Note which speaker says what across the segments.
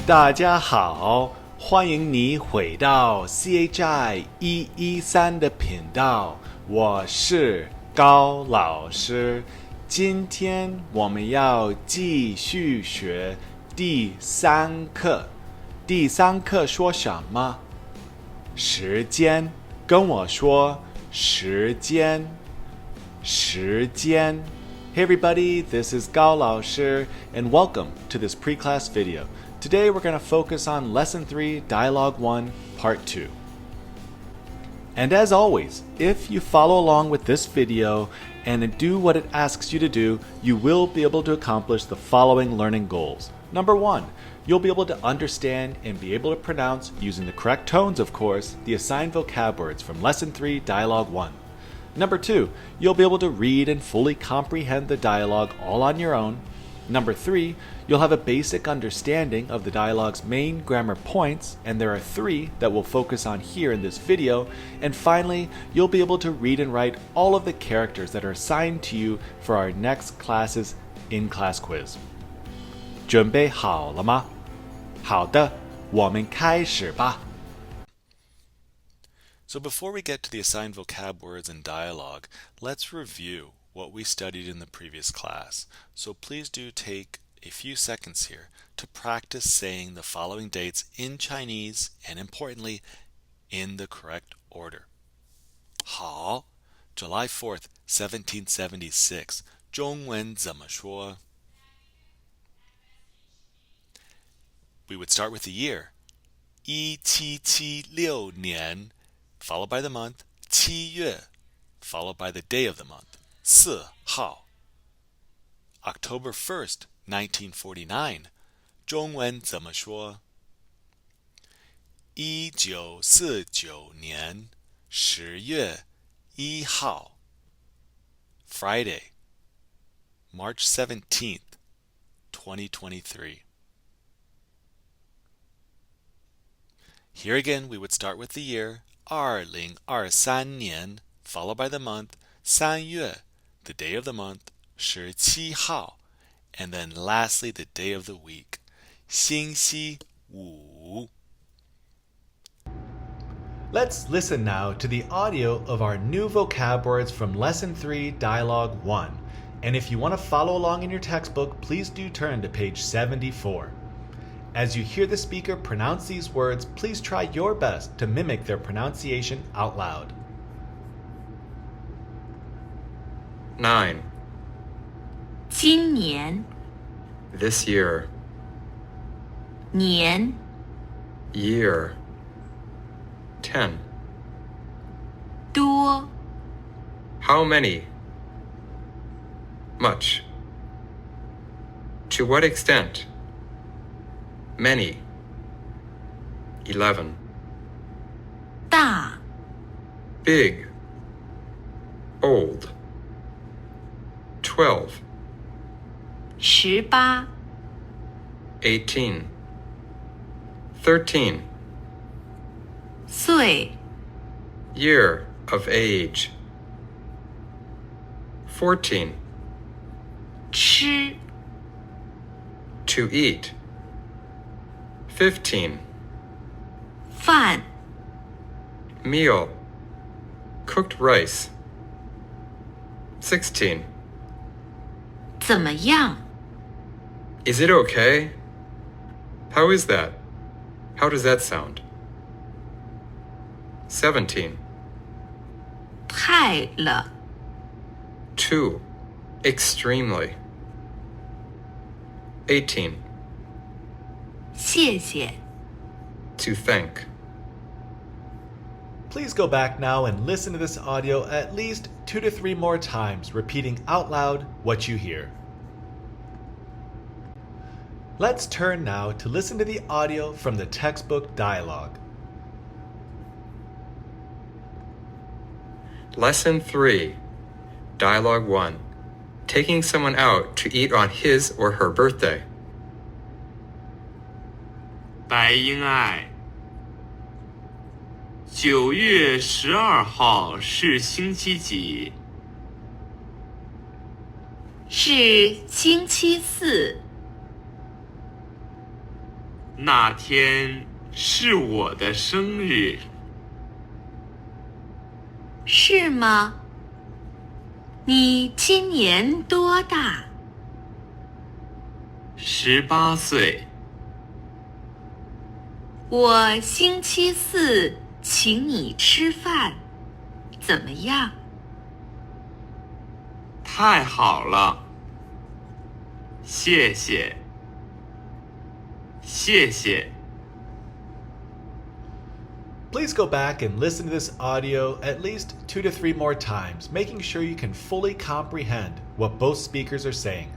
Speaker 1: 大家好，欢迎你回到 CHI 113的频道，我是高老师。今天我们要继续学第三课。第三课说什么？时间，跟我说时间，时间。Hey everybody, this is Gao 老师 and welcome to this pre-class video. Today we're going to focus on Lesson 3, Dialogue 1, Part 2. And as always, if you follow along with this video and do what it asks you to do, you will be able to accomplish the following learning goals. Number 1, you'll be able to understand and be able to pronounce, using the correct tones of course, the assigned vocab words from Lesson 3, Dialogue 1. Number 2, you'll be able to read and fully comprehend the dialogue all on your own. Number 3, you'll have a basic understanding of the dialogue's main grammar points, and there are 3 that we'll focus on here in this video. And finally, you'll be able to read and write all of the characters that are assigned to you for our next class's in-class quiz. 准备好了吗？好的，我们开始吧。So before we get to the assigned vocab words and dialogue, let's review what we studied in the previous class. So please do take a few seconds here to practice saying the following dates in Chinese and importantly, in the correct order. 好, July 4th, 1776. 中文怎么说? We would start with the year. 1776年 followed by the month, 7月 followed by the day of the month, 4号 October 1st, 1949, 中文怎么说? 1949年10月1号 Friday, March 17th, 2023. Here again, we would start with the year, 2023年 followed by the month, 3月 the day of the month, 17号 and then lastly the day of the week, 星期五. Let's listen now to the audio of our new vocab words from Lesson 3, Dialogue 1. And if you want to follow along in your textbook, please do turn to page 74. As you hear the speaker pronounce these words, please try your best to mimic their pronunciation out loud.
Speaker 2: 9.
Speaker 3: 今年
Speaker 2: This year.
Speaker 3: 年
Speaker 2: Year. 10.
Speaker 3: 多
Speaker 2: How many? Much. To what extent? Many. 11.
Speaker 3: 大
Speaker 2: Big. Old. 12.
Speaker 3: 18
Speaker 2: 18. 13.
Speaker 3: 岁
Speaker 2: Year of age. 14.
Speaker 3: 吃
Speaker 2: To eat. 15.
Speaker 3: 饭
Speaker 2: Meal. Cooked rice. 16.
Speaker 3: 怎么样
Speaker 2: Is it okay? How is that? How does that sound? 17.
Speaker 3: 太了
Speaker 2: Too. Extremely. 18.
Speaker 3: 谢谢
Speaker 2: To thank.
Speaker 1: Please go back now and listen to this audio at least 2 to 3 more times, repeating out loud what you hear. Let's turn now to listen to the audio from the textbook dialogue.
Speaker 2: Lesson 3. Dialogue 1. Taking someone out to eat on his or her birthday.
Speaker 4: 白英爱，9月12号是星期几？
Speaker 3: 是星期四。
Speaker 4: 那天是我的生日。
Speaker 3: 是吗？你今年多大
Speaker 4: 18岁。
Speaker 3: 我星期四请你吃饭，怎么样？
Speaker 4: 太好了，谢谢，谢谢。
Speaker 1: Please go back and listen to this audio at least 2 to 3 more times, making sure you can fully comprehend what both speakers are saying.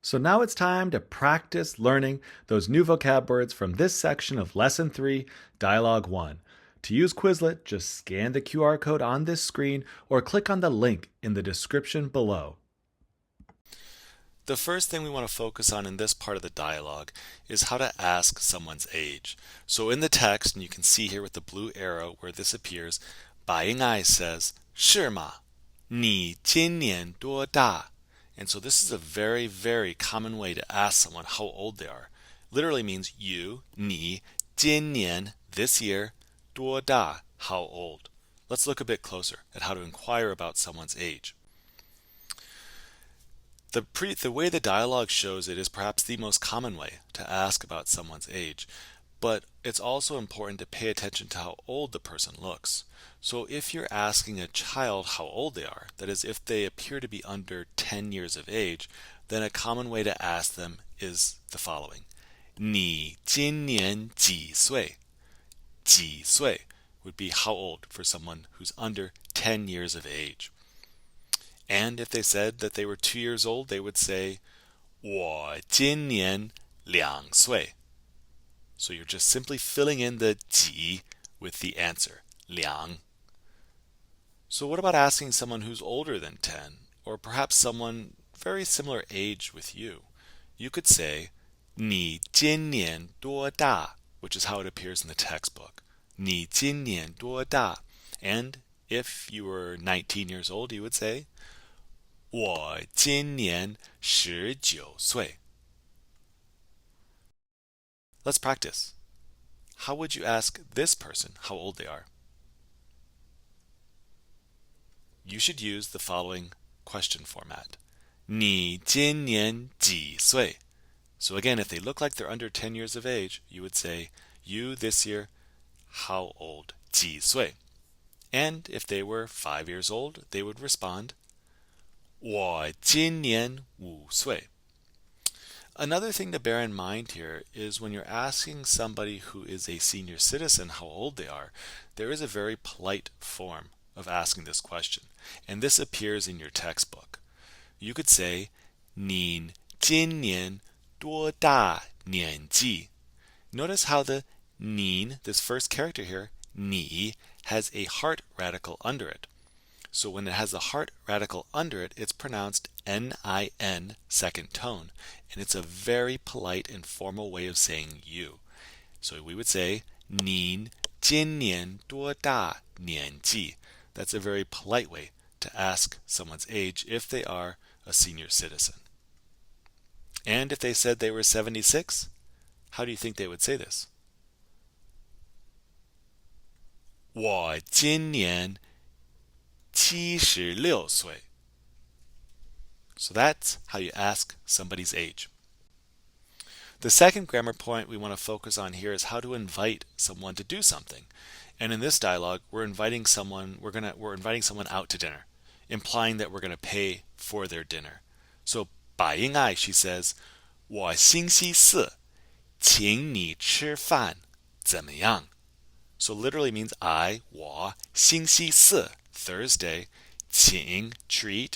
Speaker 1: So now it's time to practice learning those new vocab words from this section of Lesson 3, Dialogue 1. To use Quizlet, just scan the QR code on this screen or click on the link in the description below. The first thing we want to focus on in this part of the dialogue is how to ask someone's age. So in the text, and you can see here with the blue arrow where this appears, 白应爱 says, 是吗? 你今年多大? And so this is a very, very common way to ask someone how old they are. Literally means you, 你, 今年, this year, 多大, how old. Let's look a bit closer at how to inquire about someone's age. The way the dialogue shows it is perhaps the most common way to ask about someone's age, but it's also important to pay attention to how old the person looks. So if you're asking a child how old they are, that is, if they appear to be under 10 years of age, then a common way to ask them is the following. 你今年几岁? 几岁 would be how old for someone who's under 10 years of age. And if they said that they were 2 years old, they would say 我今年2岁. So you're just simply filling in the 几 with the answer, 2. So what about asking someone who's older than 10, or perhaps someone very similar age with you? You could say 你今年多大, which is how it appears in the textbook. 你今年多大? And if you were 19 years old, you would say 我今年19岁. Let's practice. How would you ask this person how old they are? You should use the following question format. 你今年几岁? So again, if they look like they're under 10 years of age, you would say, you this year, how old? 几岁? And if they were 5 years old, they would respond, 我今年5岁. Another thing to bear in mind here is when you're asking somebody who is a senior citizen how old they are, there is a very polite form of asking this question, and this appears in your textbook. You could say, 您今年多大年纪? Notice how the 您, this first character here, 你, has a heart radical under it. So when it has a heart radical under it, it's pronounced N-I-N, second tone. And it's a very polite and formal way of saying you. So we would say, 您今年多大年纪? That's a very polite way to ask someone's age if they are a senior citizen. And if they said they were 76, how do you think they would say this? 我今年76岁. So that's how you ask somebody's age. The second grammar point we want to focus on here is how to invite someone to do something. And in this dialogue, we're inviting someone out to dinner, implying that we're going to pay for their dinner. So 白应爱, she says, 我星期四请你吃饭怎么样? So literally means I, 我星期四 Thursday, 请 treat,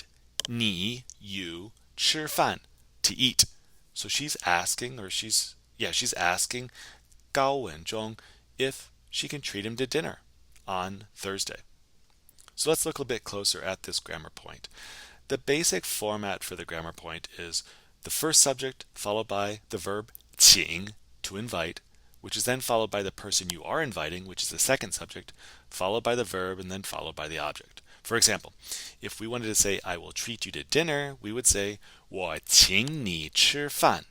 Speaker 1: 你 you, 吃饭 to eat. So she's asking Gao Wenzhong if she can treat him to dinner on Thursday. So let's look a bit closer at this grammar point. The basic format for the grammar point is the first subject followed by the verb 请, to invite, which is then followed by the person you are inviting, which is the second subject, followed by the verb, and then followed by the object. For example, if we wanted to say, I will treat you to dinner, we would say, 我请你吃饭.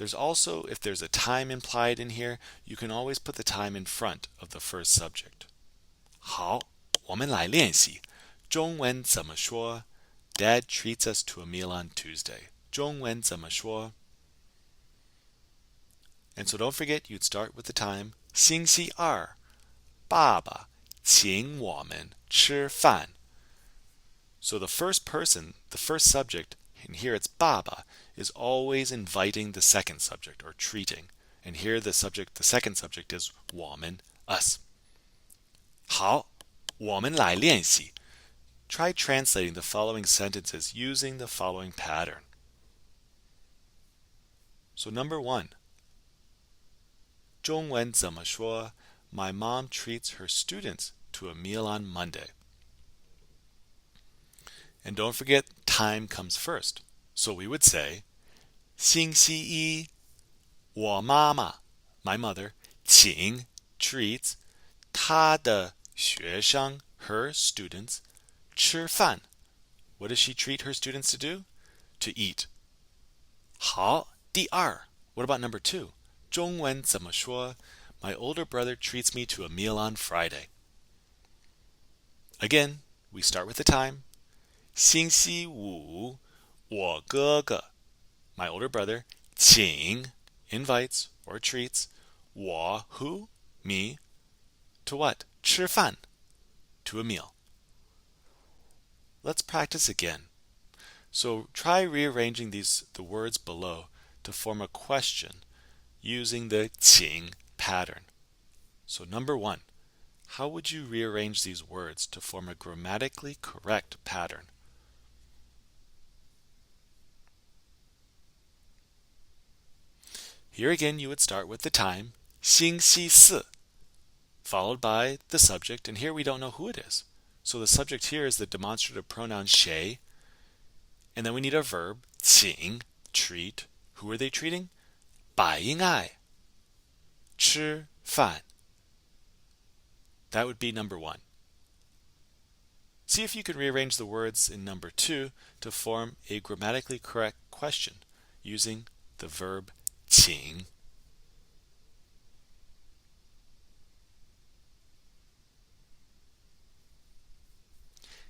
Speaker 1: There's also, if there's a time implied in here, you can always put the time in front of the first subject. 好，我们来练习中文怎么说 Dad treats us to a meal on Tuesday. 中文怎么说 And so don't forget, you'd start with the time. 星期二，爸爸请我们吃饭. So the first person, the first subject, and here it's 爸爸, is always inviting the second subject or treating. And here the second subject is 我们, us. 好，我们来练习. Try translating the following sentences using the following pattern. So number 1. 中文怎么说 My mom treats her students to a meal on Monday. And don't forget, time comes first. So we would say 星期一我妈妈 my mother 请 treats 她的学生 her students 吃饭 What does she treat her students to do? To eat. 好，第二 What about number 2? 中文怎么说 My older brother treats me to a meal on Friday. Again, we start with the time. 星期五我哥哥 my older brother 请 invites or treats 我 who? Me. To what? 吃饭 to a meal. Let's practice again. So try rearranging the words below to form a question using the 请 pattern. So number 1, how would you rearrange these words to form a grammatically correct pattern? Here again you would start with the time, 星期四, followed by the subject, and here we don't know who it is. So the subject here is the demonstrative pronoun 谁, and then we need a verb, 请, treat. Who are they treating? 摆应爱, 吃饭. That would be number 1. See if you can rearrange the words in number 2 to form a grammatically correct question using the verb 请.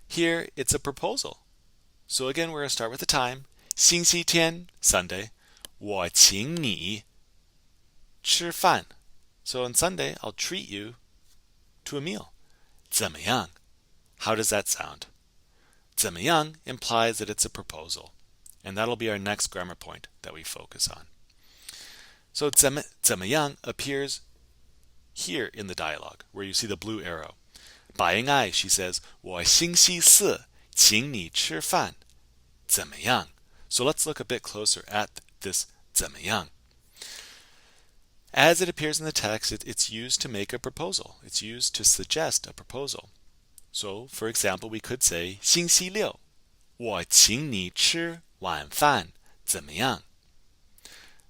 Speaker 1: Here, it's a proposal. So again, we're going to start with the time. 星期天, Sunday. 我请你吃饭. So on Sunday, I'll treat you to a meal. 怎么样? How does that sound? 怎么样 implies that it's a proposal. And that'll be our next grammar point that we focus on. So 怎么样 appears here in the dialogue, where you see the blue arrow. 摆应爱, she says, 我星期四请你吃饭. 怎么样? So let's look a bit closer at this 怎么样. As it appears in the text, it's used to make a proposal. It's used to suggest a proposal. So, for example, we could say 星期六我请你吃晚饭怎么样?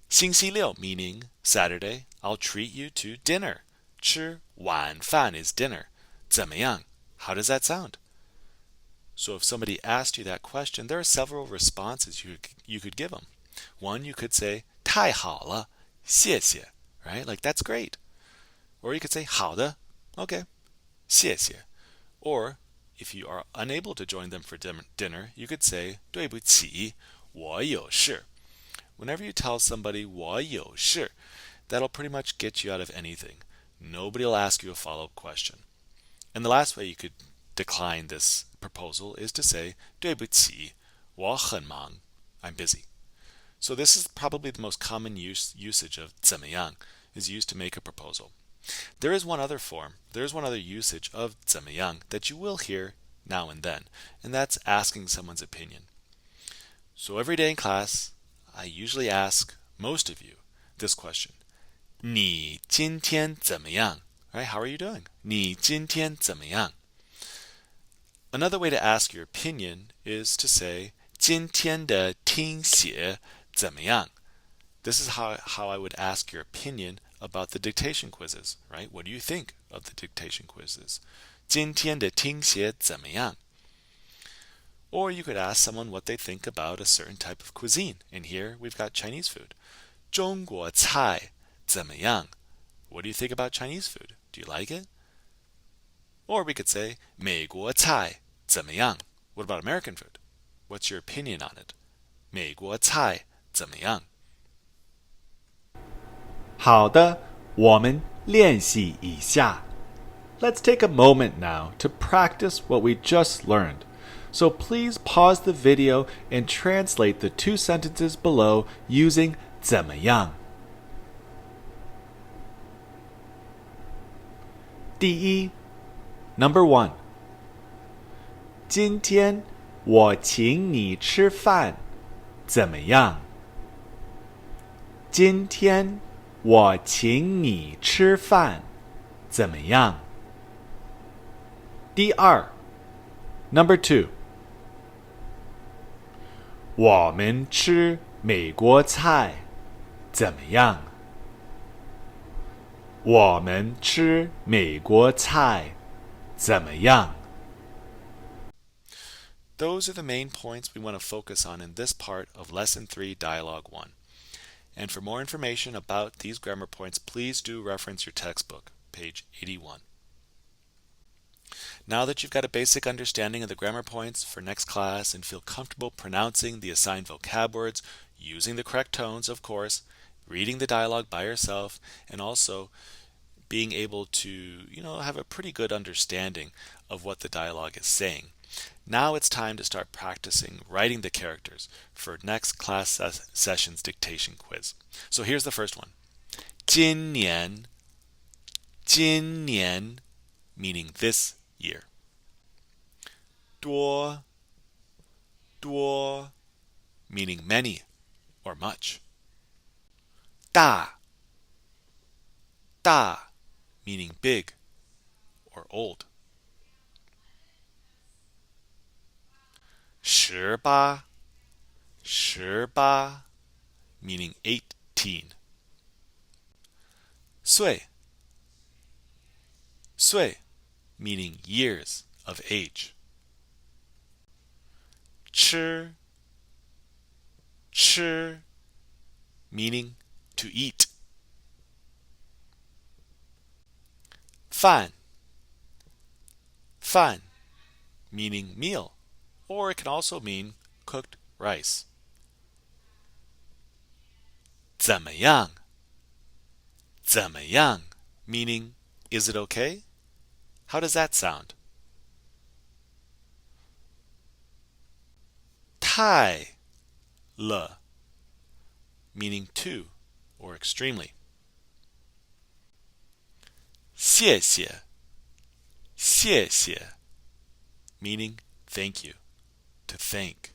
Speaker 1: 星期六 meaning Saturday, I'll treat you to dinner. 吃晚饭 is dinner. 怎么样? How does that sound? So if somebody asked you that question, there are several responses you could give them. One, you could say 太好了谢谢, right? Like, that's great. Or you could say 好的, okay, 谢谢. Or if you are unable to join them for dinner, you could say 对不起我有事. Whenever you tell somebody 我有事, that'll pretty much get you out of anything. Nobody will ask you a follow-up question. And the last way you could decline this proposal is to say 对不起我很忙, I'm busy. So this is probably the most common usage of 怎么样 is used to make a proposal. There is one other usage of 怎么样 that you will hear now and then, and that's asking someone's opinion. So every day in class, I usually ask most of you this question. 你今天怎么样? Right? How are you doing? 你今天怎么样? Another way to ask your opinion is to say 今天的听写怎么样? This is how I would ask your opinion about the dictation quizzes, right? What do you think of the dictation quizzes? 今天的听写怎么样? Or you could ask someone what they think about a certain type of cuisine. And here we've got Chinese food. 中国菜怎么样? What do you think about Chinese food? Do you like it? Or we could say 美国菜怎么样? What about American food? What's your opinion on it? 美国菜怎么样? 好的，我们练习一下。Let's take a moment now to practice what we just learned. So please pause the video and translate the two sentences below using 怎么样。第一 Number 1. 今天我请你吃饭，怎么样？今天我请你吃饭，怎么样？第二 Number 2. 我们吃美国菜，怎么样？我们吃美国菜，怎么样？ Those are the main points we want to focus on in this part of Lesson 3, Dialogue 1. And for more information about these grammar points, please do reference your textbook, page 81. Now that you've got a basic understanding of the grammar points for next class and feel comfortable pronouncing the assigned vocab words, using the correct tones, of course, reading the dialogue by yourself, and also being able to, have a pretty good understanding of what the dialogue is saying. Now it's time to start practicing writing the characters for next class session's dictation quiz. So here's the first one. 今年, 今年, meaning this year. 多, 多, meaning many or much. 大, 大, meaning big or old. 18, 18, meaning 18. 岁, 岁, meaning years of age. 吃, 吃, meaning to eat. 饭, 饭, meaning meal, or it can also mean cooked rice. 怎么样? 怎么样? Meaning, is it okay? How does that sound? 太了, meaning too or extremely. 谢谢, 谢谢, meaning thank you, to thank.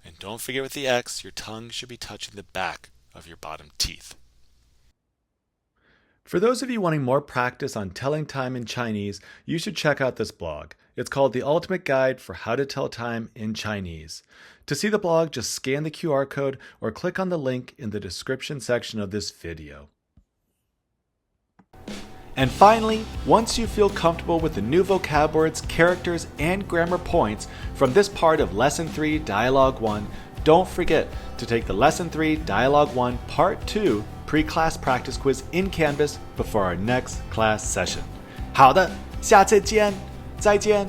Speaker 1: And don't forget with the X, your tongue should be touching the back of your bottom teeth. For those of you wanting more practice on telling time in Chinese, you should check out this blog. It's called The Ultimate Guide for How to Tell Time in Chinese. To see the blog, just scan the QR code or click on the link in the description section of this video. And finally, once you feel comfortable with the new vocab words, characters, and grammar points from this part of Lesson 3, Dialogue 1, don't forget to take the Lesson 3, Dialogue 1, Part 2 pre-class practice quiz in Canvas before our next class session. 好的，下次见，再见。